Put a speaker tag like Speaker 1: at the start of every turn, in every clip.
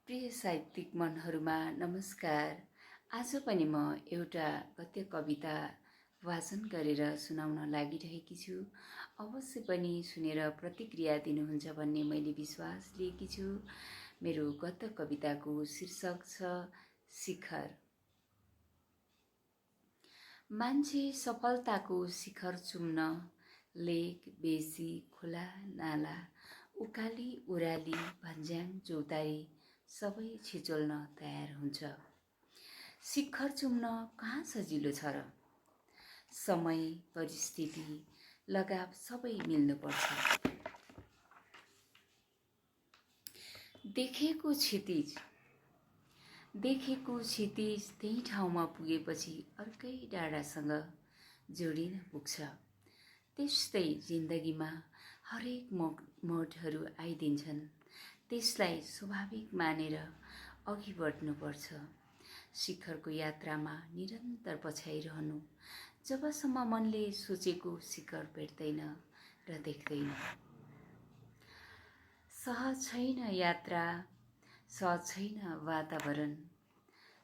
Speaker 1: प्रिय साहित्यिक मनहरूमा नमस्कार। आज पनि म एउटा गद्य कविता वाचन गरेर सुनाउन लागिरहेकी छु। अवश्य पनि सुनेर प्रतिक्रिया दिनुहुन्छ भन्ने मैले विश्वास लिएकी छु। मेरो गद्य कविताको शीर्षक छ शिखर। मान्छे सफलताको शिखर चुम्न लेक, बेसी, खोला, नाला, उकाली, ओराली, भन्ज्याङ, चौतारी सबै छिचोल्न तयार हुन्छ। शिखर चुम्न कहाँ सजिलो छ र? समय, परिस्थिति, लगाव सबै मिल्नुपर्छ। देखेको क्षितिज त्यही ठाउँमा पुगेपछि अर्कै डाँडासँग जोडिन पुग्छ। त्यस्तै जिन्दगीमा हरेक मोडहरू आइदिन्छन्। त्यसलाई स्वाभाविक मानेर अघि बढ्नुपर्छ। शिखरको यात्रामा निरन्तर पछ्याइरहनु जबसम्म मनले सोचेको शिखर भेट्दैन र देख्दैन। सहज छैन यात्रा, सहज छैन वातावरण।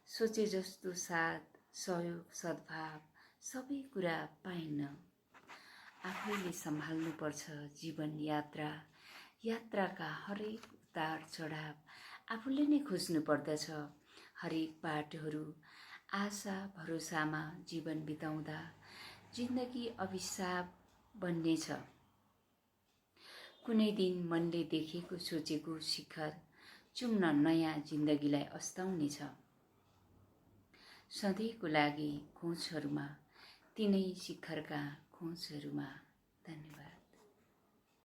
Speaker 1: सोचे जस्तो साथ, सहयोग, सद्भाव सबै कुरा पाइन्न। आफैले सम्हाल्नुपर्छ जीवन यात्रा। यात्राका हरेक उतार चढाव आफूले नै खोज्नु पर्दछ। हरेक बाटोहरू आशा भरोसामा जीवन बिताउँदा जिन्दगी अभिशाप बन्नेछ। कुनै दिन मनले देखेको सोचेको शिखर चुम्न नयाँ जिन्दगीलाई अस्ताउनेछ। सधैँको लागि खोजहरूमा, तिनै शिखरका खोजहरूमा। धन्यवाद।